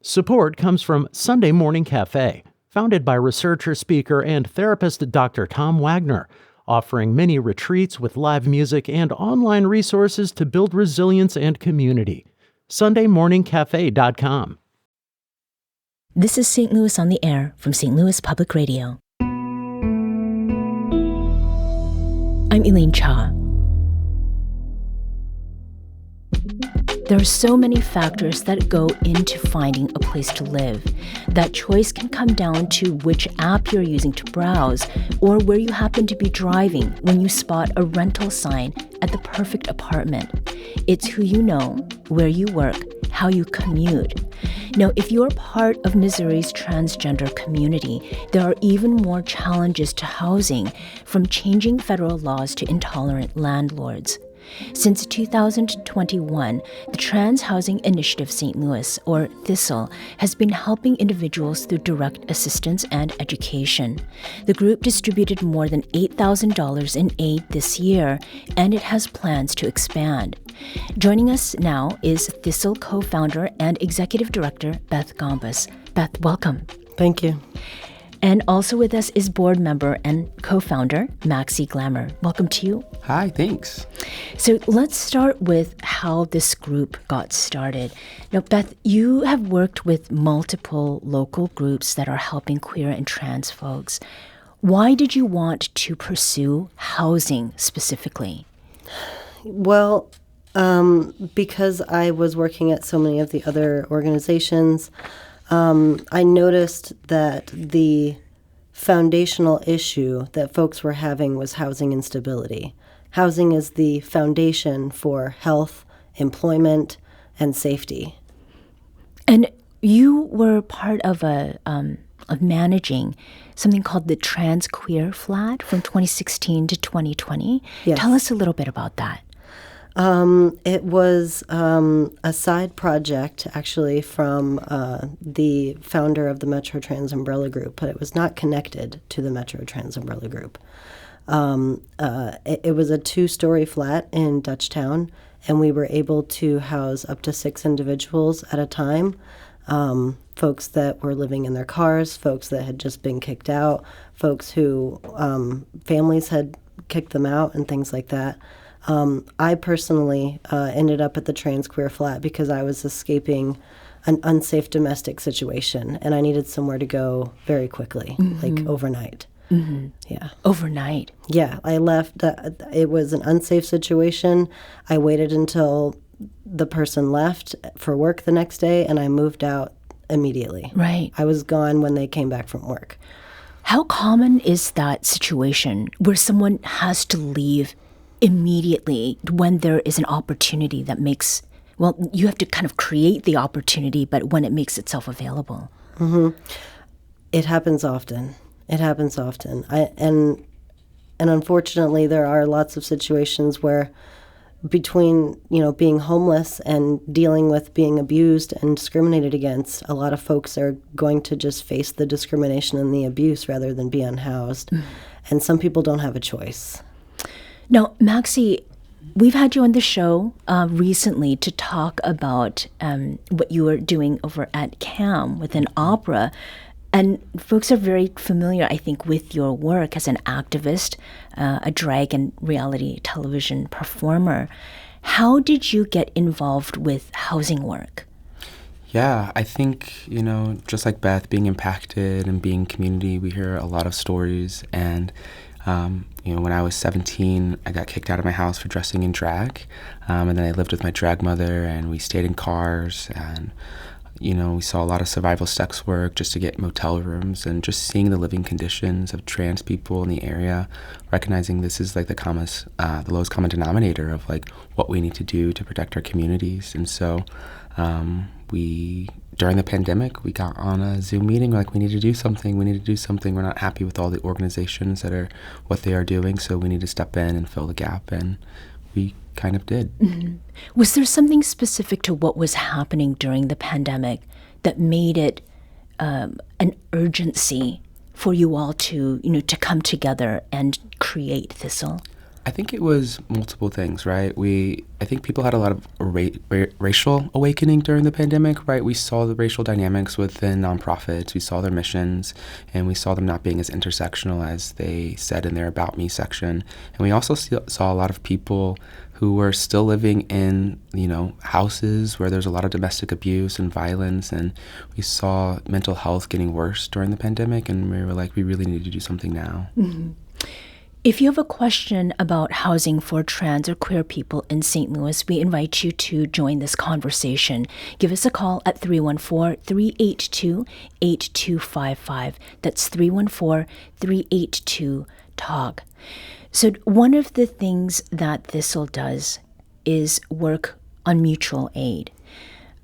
Support comes from Sunday Morning Cafe, founded by researcher, speaker, and therapist Dr. Tom Wagner, offering mini retreats with live music and online resources to build resilience and community. SundayMorningCafe.com. This is St. Louis on the Air from St. Louis Public Radio. I'm Elaine Cha. There are so many factors that go into finding a place to live. That choice can come down to which app you're using to browse or where you happen to be driving when you spot a rental sign at the perfect apartment. It's who you know, where you work, how you commute. Now, if you're part of Missouri's transgender community, there are even more challenges to housing, from changing federal laws to intolerant landlords. Since 2021, the Trans Housing Initiative St. Louis, or THISTL, has been helping individuals through direct assistance and education. The group distributed more than $8,000 in aid this year, and it has plans to expand. Joining us now is THISTL co-founder and executive director Beth Gombos. Beth, welcome. Thank you. And also with us is board member and co-founder Maxi Glamour. Welcome to you. Hi, thanks. So let's start with how this group got started. Now, Beth, you have worked with multiple local groups that are helping queer and trans folks. Why did you want to pursue housing specifically? Well, because I was working at so many of the other organizations, I noticed that the foundational issue that folks were having was housing instability. Housing is the foundation for health, employment, and safety. And you were part of managing something called the Trans Queer Flat from 2016 to 2020. Yes. Tell us a little bit about that. It was a side project, actually, from the founder of the Metro Trans Umbrella Group, but it was not connected to the Metro Trans Umbrella Group. It was a 2-story flat in Dutchtown, and we were able to house up to 6 individuals at a time, folks that were living in their cars, folks that had just been kicked out, folks who families had kicked them out, and things like that. I personally ended up at the Trans Queer Flat because I was escaping an unsafe domestic situation, and I needed somewhere to go very quickly, like overnight. Mm-hmm. Yeah. Overnight? Yeah, I left. It was an unsafe situation. I waited until the person left for work the next day, and I moved out immediately. Right. I was gone when they came back from work. How common is that situation where someone has to leave immediately when there is an opportunity that makes, well, you have to kind of create the opportunity, but when it makes itself available? Mm-hmm. It happens often. It happens often. And unfortunately, there are lots of situations where between, being homeless and dealing with being abused and discriminated against, a lot of folks are going to just face the discrimination and the abuse rather than be unhoused. And some people don't have a choice. Now, Maxi, we've had you on the show recently to talk about what you were doing over at CAM with an opera. And folks are very familiar, I think, with your work as an activist, a drag and reality television performer. How did you get involved with housing work? Yeah, I think, just like Beth, being impacted and being community, we hear a lot of stories. And when I was 17, I got kicked out of my house for dressing in drag. And then I lived with my drag mother, and we stayed in cars. And, we saw a lot of survival sex work just to get motel rooms, and just seeing the living conditions of trans people in the area, recognizing this is like the lowest common denominator of like what we need to do to protect our communities. And so during the pandemic, we got on a Zoom meeting. We're like, we need to do something. We're not happy with all the organizations that are what they are doing, so we need to step in and fill the gap. And we kind of did. Mm-hmm. Was there something specific to what was happening during the pandemic that made it an urgency for you all to come together and create THISTL? I think it was multiple things, right? I think people had a lot of racial awakening during the pandemic, right? We saw the racial dynamics within nonprofits. We saw their missions, and we saw them not being as intersectional as they said in their About Me section. And we also saw a lot of people who were still living in, houses where there's a lot of domestic abuse and violence. And we saw mental health getting worse during the pandemic, and we were like, we really need to do something now. Mm-hmm. If you have a question about housing for trans or queer people in St. Louis, we invite you to join this conversation. Give us a call at 314-382-8255. That's 314-382-TALK. So one of the things that THISTL does is work on mutual aid.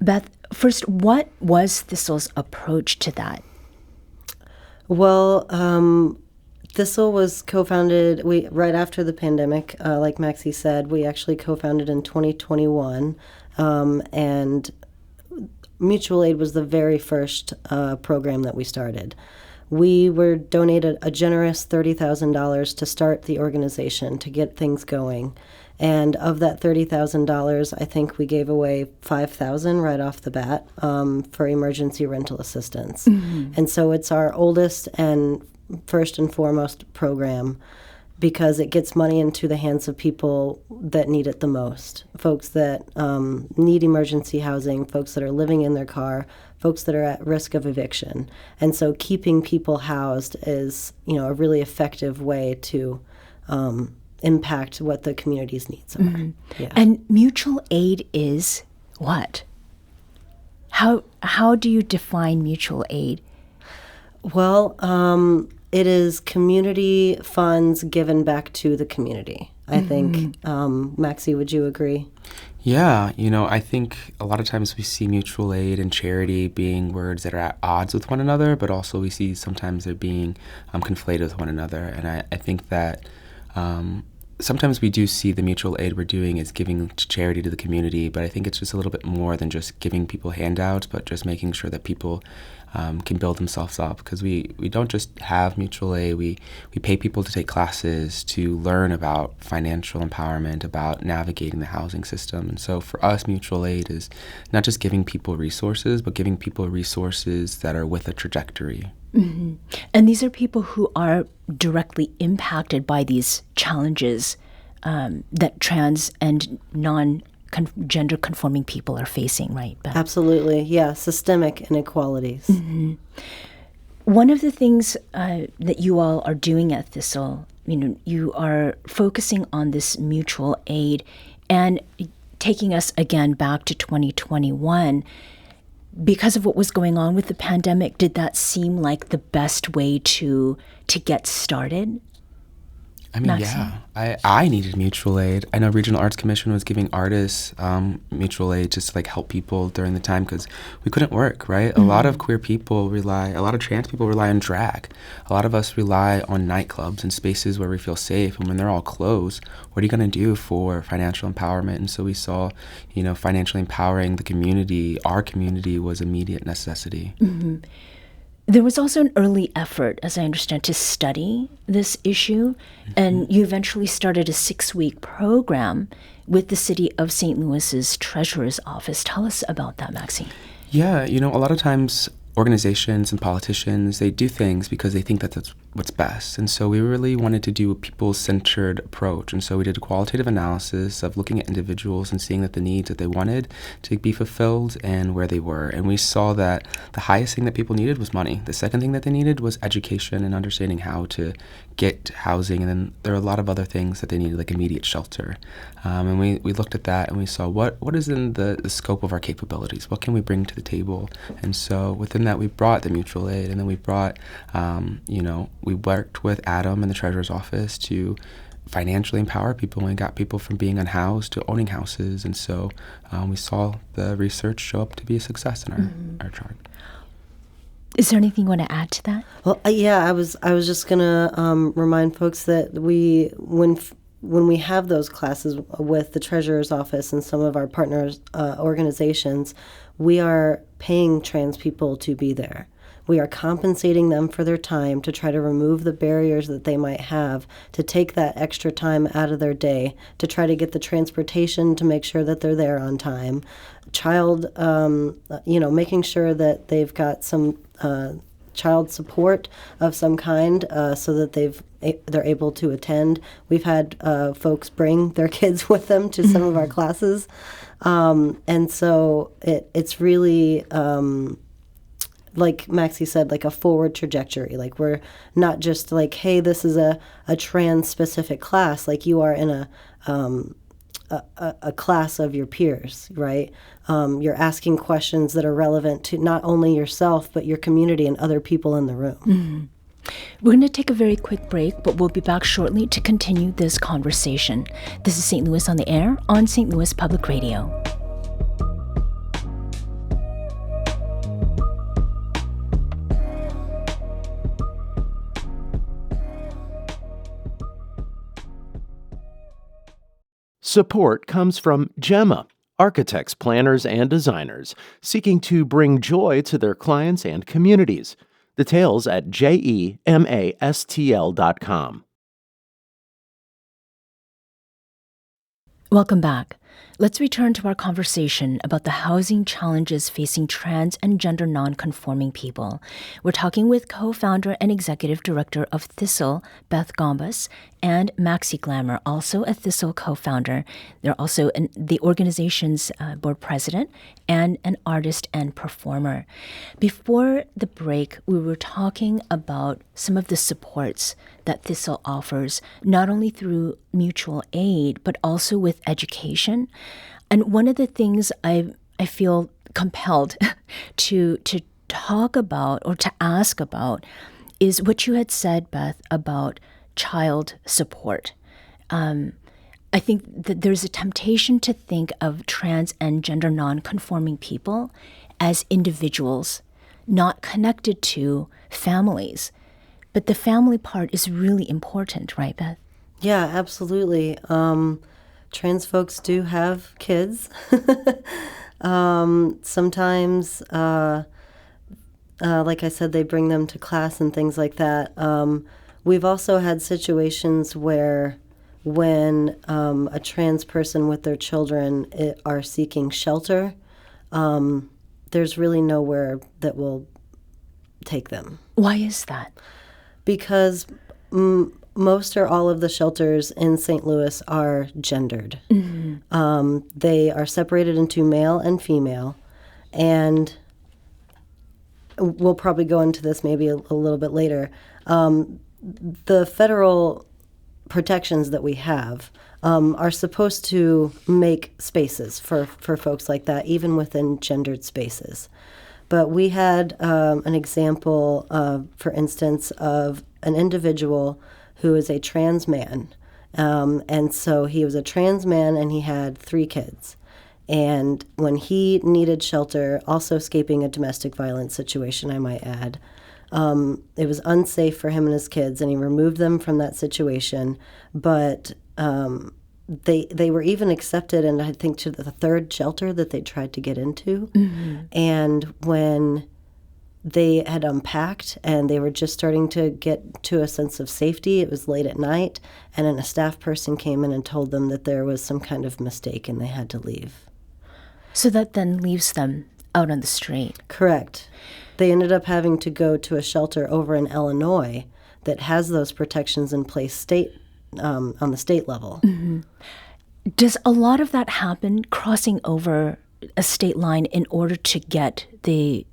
Beth, first, what was THISTL's approach to that? Well, THISTL was co-founded right after the pandemic. Like Maxi said, we actually co-founded in 2021, and mutual aid was the very first program that we started. We were donated a generous $30,000 to start the organization, to get things going. And of that $30,000, I think we gave away $5,000 right off the bat for emergency rental assistance. Mm-hmm. And so it's our oldest and first and foremost program, because it gets money into the hands of people that need it the most. Folks that need emergency housing, folks that are living in their car, folks that are at risk of eviction. And so keeping people housed is, a really effective way to impact what the community's needs are. Mm-hmm. Yeah. And mutual aid is what? How do you define mutual aid? Well, it is community funds given back to the community, I think. Maxi, would you agree? Yeah, I think a lot of times we see mutual aid and charity being words that are at odds with one another, but also we see sometimes they're being conflated with one another. And I think that sometimes we do see the mutual aid we're doing is giving charity to the community, but I think it's just a little bit more than just giving people handouts, but just making sure that people can build themselves up, because we don't just have mutual aid. We pay people to take classes to learn about financial empowerment, about navigating the housing system. And so for us, mutual aid is not just giving people resources, but giving people resources that are with a trajectory. Mm-hmm. And these are people who are directly impacted by these challenges that trans and non-gender conforming people are facing, right, Beth? Absolutely, yeah, systemic inequalities. Mm-hmm. One of the things that you all are doing at THISTL, you are focusing on this mutual aid and taking us again back to 2021. Because of what was going on with the pandemic, did that seem like the best way to get started? I mean, Maxi? Yeah, I needed mutual aid. I know Regional Arts Commission was giving artists mutual aid just to help people during the time, because we couldn't work, right? Mm-hmm. A lot of queer people a lot of trans people rely on drag. A lot of us rely on nightclubs and spaces where we feel safe. And when they're all closed, what are you going to do for financial empowerment? And so we saw, financially empowering the community, our community, was immediate necessity. Mm-hmm. There was also an early effort, as I understand, to study this issue, mm-hmm. and you eventually started a 6-week program with the City of St. Louis's Treasurer's Office. Tell us about that, Maxi. Yeah, a lot of times organizations and politicians, they do things because they think that that's what's best. And so we really wanted to do a people-centered approach. And so we did a qualitative analysis of looking at individuals and seeing that the needs that they wanted to be fulfilled and where they were. And we saw that the highest thing that people needed was money. The second thing that they needed was education and understanding how to get housing. And then there are a lot of other things that they needed, like immediate shelter. And we looked at that and we saw what is in the scope of our capabilities. What can we bring to the table? And so within that, we brought the mutual aid, and then we brought, we worked with Adam in the Treasurer's Office to financially empower people, and we got people from being unhoused to owning houses. And so we saw the research show up to be a success in our chart. Is there anything you want to add to that? Well, yeah, I was just gonna remind folks that when we have those classes with the Treasurer's Office and some of our partners organizations, we are paying trans people to be there. We are compensating them for their time to try to remove the barriers that they might have, to take that extra time out of their day, to try to get the transportation to make sure that they're there on time. Making sure that they've got some child support of some kind so that they're able to attend. We've had folks bring their kids with them to some of our classes. And so it's really, like Maxi said, like a forward trajectory. Like we're not just like, hey, this is a trans-specific class. Like you are in a class of your peers, right? You're asking questions that are relevant to not only yourself, but your community and other people in the room. Mm-hmm. We're going to take a very quick break, but we'll be back shortly to continue this conversation. This is St. Louis on the Air on St. Louis Public Radio. Support comes from Gemma, architects, planners, and designers seeking to bring joy to their clients and communities. Details at gemastl.com. Welcome back. Let's return to our conversation about the housing challenges facing trans and gender non-conforming people. We're talking with co-founder and executive director of THISTL, Beth Gombos, and Maxi Glamour, also a THISTL co-founder. They're also the organization's board president and an artist and performer. Before the break, we were talking about some of the supports that THISTL offers, not only through mutual aid, but also with education. And one of the things I feel compelled to talk about or to ask about is what you had said, Beth, about child support. I think that there's a temptation to think of trans and gender non-conforming people as individuals, not connected to families. But the family part is really important, right, Beth? Yeah, absolutely. Trans folks do have kids. Sometimes, like I said, they bring them to class and things like that. We've also had situations where when a trans person with their children are seeking shelter, there's really nowhere that will take them. Why is that? Because most or all of the shelters in St. Louis are gendered. Mm-hmm. They are separated into male and female, and we'll probably go into this maybe a little bit later. The federal protections that we have are supposed to make spaces for folks like that, even within gendered spaces. But we had an example, for instance, of an individual who is a trans man. And so he was a trans man and he had 3 kids. And when he needed shelter, also escaping a domestic violence situation, I might add, it was unsafe for him and his kids, and he removed them from that situation. But they were even accepted, and I think to the 3rd shelter that they tried to get into. Mm-hmm. And when they had unpacked and they were just starting to get to a sense of safety, it was late at night, and then a staff person came in and told them that there was some kind of mistake and they had to leave. So that then leaves them out on the street. Correct. They ended up having to go to a shelter over in Illinois that has those protections in place on the state level. Mm-hmm. Does a lot of that happen crossing over a state line in order to get the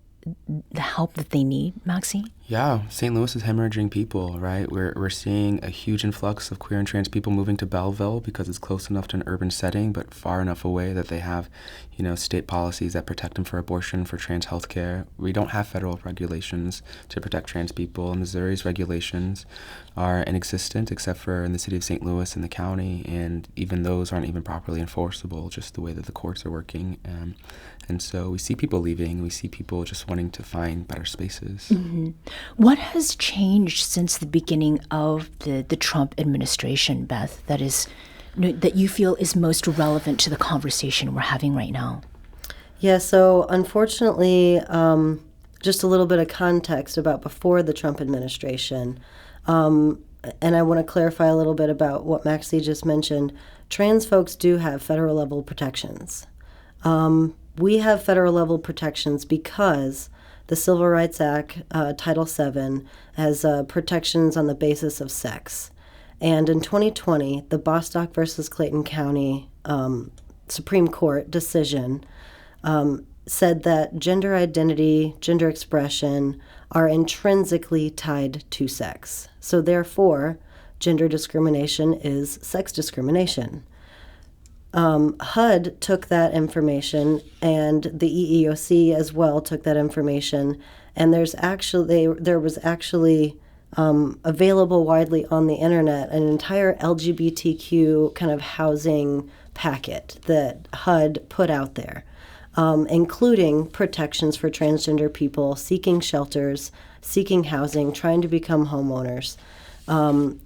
help that they need, Maxi? Yeah, St. Louis is hemorrhaging people, right? We're seeing a huge influx of queer and trans people moving to Belleville because it's close enough to an urban setting, but far enough away that they have, state policies that protect them for abortion, for trans health care. We don't have federal regulations to protect trans people. Missouri's regulations are inexistent except for in the city of St. Louis and the county, and even those aren't even properly enforceable, just the way that the courts are working. And so we see people leaving. We see people just wanting to find better spaces. Mm-hmm. What has changed since the beginning of the Trump administration, Beth, that you feel is most relevant to the conversation we're having right now? Yeah, so unfortunately, just a little bit of context about before the Trump administration, and I want to clarify a little bit about what Maxi just mentioned. Trans folks do have federal level protections. We have federal level protections because the Civil Rights Act, Title VII, has protections on the basis of sex. And in 2020, the Bostock versus Clayton County Supreme Court decision said that gender identity, gender expression are intrinsically tied to sex. So therefore, gender discrimination is sex discrimination. HUD took that information, and the EEOC as well took that information, and there was actually available widely on the internet an entire LGBTQ kind of housing packet that HUD put out there, including protections for transgender people seeking shelters, seeking housing, trying to become homeowners.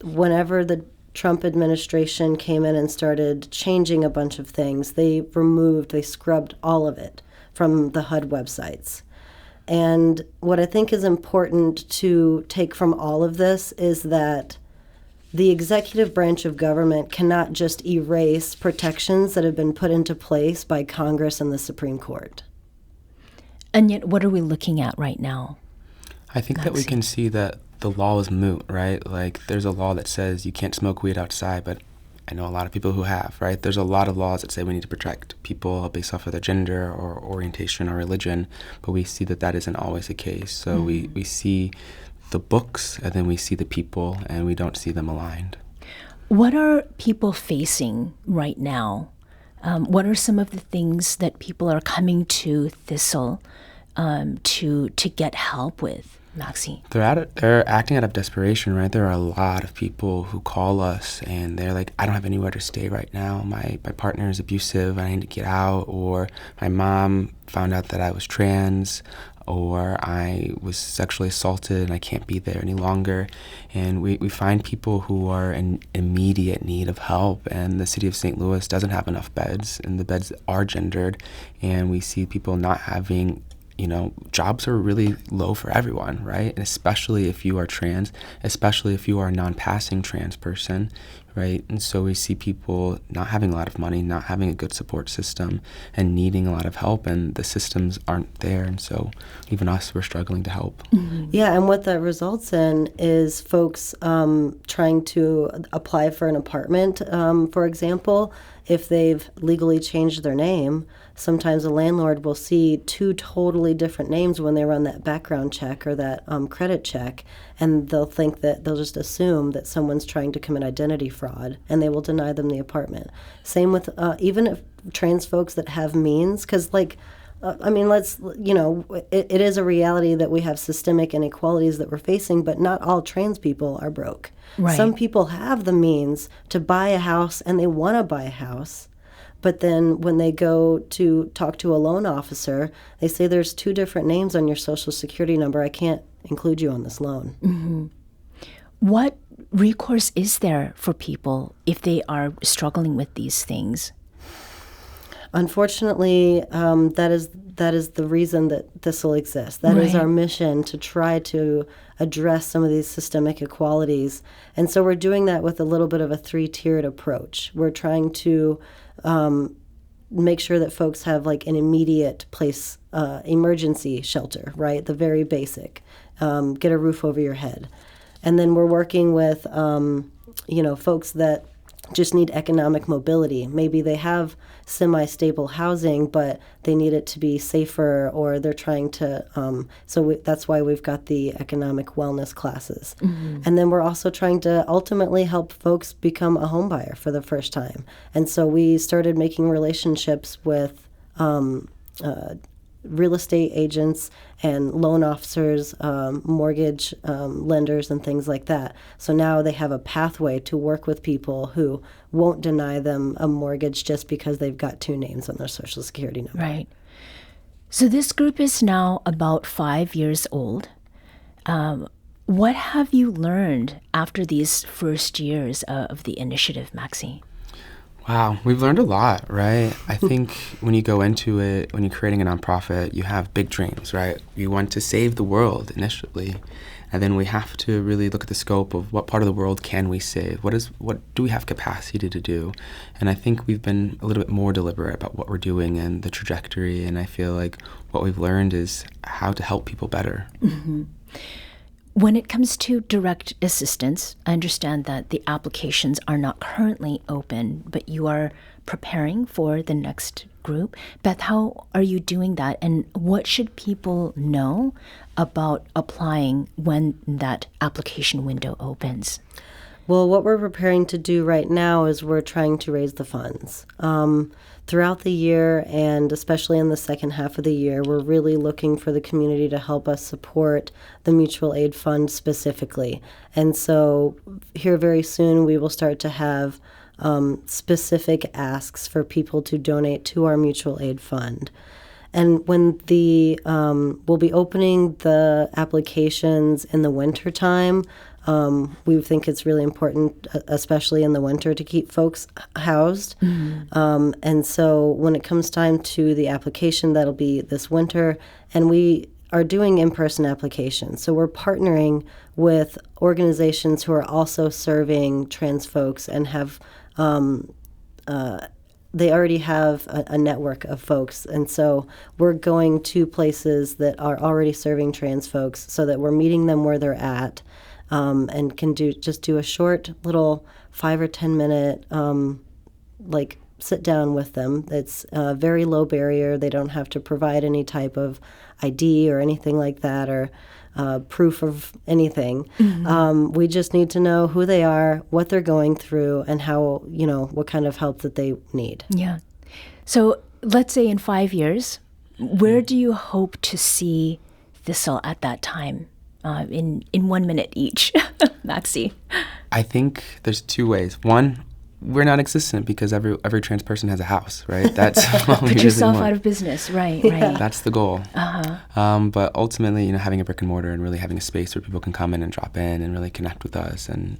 Whenever the Trump administration came in and started changing a bunch of things, they scrubbed all of it from the HUD websites. And what I think is important to take from all of this is that the executive branch of government cannot just erase protections that have been put into place by Congress and the Supreme Court. And yet, what are we looking at right now? I think that we can see that the law is moot, right? Like, there's a law that says you can't smoke weed outside, but I know a lot of people who have, right? There's a lot of laws that say we need to protect people based off of their gender or orientation or religion, but we see that that isn't always the case. So we see the books, and then we see the people, and we don't see them aligned. What are people facing right now? What are some of the things that people are coming to THISTL to get help with, Maxi? They're acting out of desperation, right? There are a lot of people who call us and they're like, I don't have anywhere to stay right now. My partner is abusive. I need to get out. Or my mom found out that I was trans, or I was sexually assaulted and I can't be there any longer. And we find people who are in immediate need of help, and the city of St. Louis doesn't have enough beds, and the beds are gendered, and we see people not having, jobs are really low for everyone, right? And especially if you are trans, especially if you are a non-passing trans person, right? And so we see people not having a lot of money, not having a good support system, and needing a lot of help, and the systems aren't there. And so even us, we're struggling to help. Mm-hmm. Yeah, and what that results in is folks trying to apply for an apartment, for example. If they've legally changed their name, sometimes a landlord will see two totally different names when they run that background check or that credit check, and they'll just assume that someone's trying to commit identity fraud, and they will deny them the apartment. Same with even if trans folks that have means, because it is a reality that we have systemic inequalities that we're facing, but not all trans people are broke. Right. Some people have the means to buy a house, and they want to buy a house. But then when they go to talk to a loan officer, they say there's two different names on your Social Security number. I can't include you on this loan. Mm-hmm. What recourse is there for people if they are struggling with these things? Unfortunately, that is the reason that THISTL exists. That is our mission, to try to address some of these systemic inequalities. And so we're doing that with a little bit of a three-tiered approach. We're trying to make sure that folks have like an immediate place, emergency shelter, right? The very basic, get a roof over your head. And then we're working with, folks that just need economic mobility. Maybe they have semi-stable housing, but they need it to be safer, or they're trying to, that's why we've got the economic wellness classes. Mm-hmm. And then we're also trying to ultimately help folks become a home buyer for the first time. And so we started making relationships with real estate agents and loan officers, mortgage lenders, and things like that. So now they have a pathway to work with people who won't deny them a mortgage just because they've got two names on their Social Security number. Right. So this group is now about 5 years old. What have you learned after these first years of the initiative, Maxi? Wow, we've learned a lot, right? I think when you go into it, when you're creating a nonprofit, you have big dreams, right? You want to save the world initially, and then we have to really look at the scope of what part of the world can we save? What do we have capacity to do? And I think we've been a little bit more deliberate about what we're doing and the trajectory, and I feel like what we've learned is how to help people better. Mm-hmm. When it comes to direct assistance, I understand that the applications are not currently open, but you are preparing for the next group. Beth, how are you doing that? And what should people know about applying when that application window opens? Well, what we're preparing to do right now is we're trying to raise the funds. Throughout the year, and especially in the second half of the year, we're really looking for the community to help us support the mutual aid fund specifically. And so here very soon we will start to have specific asks for people to donate to our mutual aid fund. And when we'll be opening the applications in the winter time. We think it's really important, especially in the winter, to keep folks housed. Mm-hmm. And so when it comes time to the application, that'll be this winter. And we are doing in-person applications. So we're partnering with organizations who are also serving trans folks and have they already have a network of folks. And so we're going to places that are already serving trans folks so that we're meeting them where they're at. And can do a short little 5 or 10 minute sit down with them. It's very low barrier. They don't have to provide any type of ID or anything like that, or proof of anything. Mm-hmm. We just need to know who they are, what they're going through, and how, what kind of help that they need. Yeah. So let's say in 5 years, where do you hope to see THISTL at that time? In 1 minute each. Maxi. I think there's 2 ways. One, we're non-existent because every trans person has a house, right? That's what we Put really yourself want. out of business, right? That's the goal. Uh-huh. But ultimately, having a brick and mortar and really having a space where people can come in and drop in and really connect with us and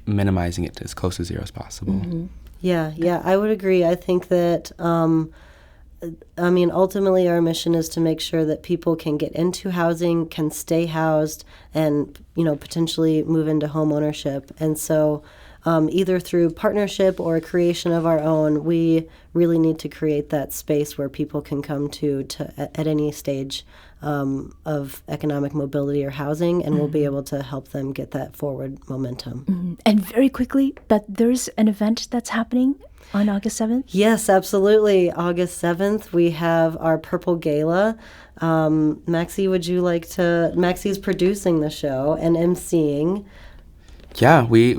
minimizing it to as close to zero as possible. Mm-hmm. Yeah, I would agree. I think that ultimately our mission is to make sure that people can get into housing, can stay housed, and, potentially move into home ownership. And so either through partnership or creation of our own, we really need to create that space where people can come to at any stage of economic mobility or housing, and we'll be able to help them get that forward momentum. Mm-hmm. And very quickly, but there's an event that's happening on August 7th? Yes, absolutely. August 7th, we have our Purple Gala. Maxi, Maxi's producing the show and emceeing. Yeah, we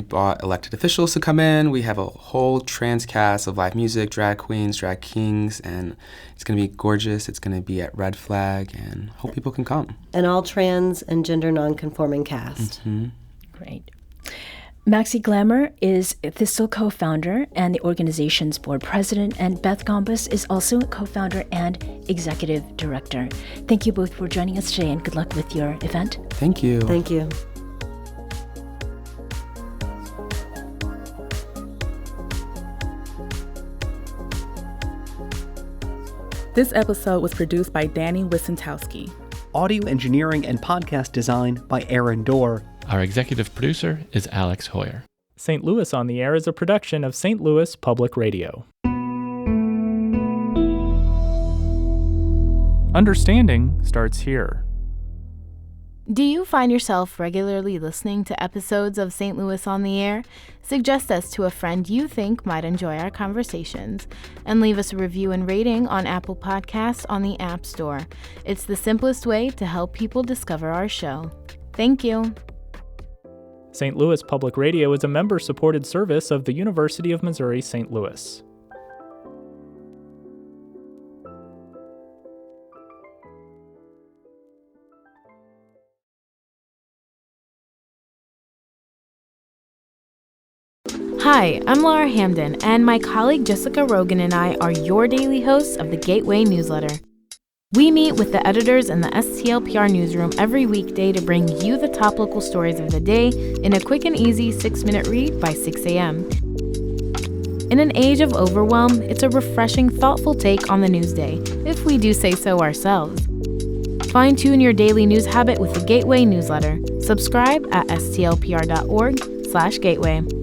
brought elected officials to come in. We have a whole trans cast of live music, drag queens, drag kings, and it's going to be gorgeous. It's going to be at Red Flag, and hope people can come. An all trans and gender-nonconfirming cast. Mm-hmm. Great. Maxi Glamour is THISTL co-founder and the organization's board president, and Beth Gombos is also a co-founder and executive director. Thank you both for joining us today, and good luck with your event. Thank you. Thank you. This episode was produced by Danny Wissentowski. Audio engineering and podcast design by Aaron Dorr. Our executive producer is Alex Hoyer. St. Louis on the Air is a production of St. Louis Public Radio. Understanding starts here. Do you find yourself regularly listening to episodes of St. Louis on the Air? Suggest us to a friend you think might enjoy our conversations, and leave us a review and rating on Apple Podcasts on the App Store. It's the simplest way to help people discover our show. Thank you. St. Louis Public Radio is a member-supported service of the University of Missouri St. Louis. Hi, I'm Laura Hamden, and my colleague Jessica Rogan and I are your daily hosts of the Gateway newsletter. We meet with the editors in the STLPR newsroom every weekday to bring you the top local stories of the day in a quick and easy 6-minute read by 6 a.m. In an age of overwhelm, it's a refreshing, thoughtful take on the news day, if we do say so ourselves. Fine-tune your daily news habit with the Gateway newsletter. Subscribe at stlpr.org/gateway.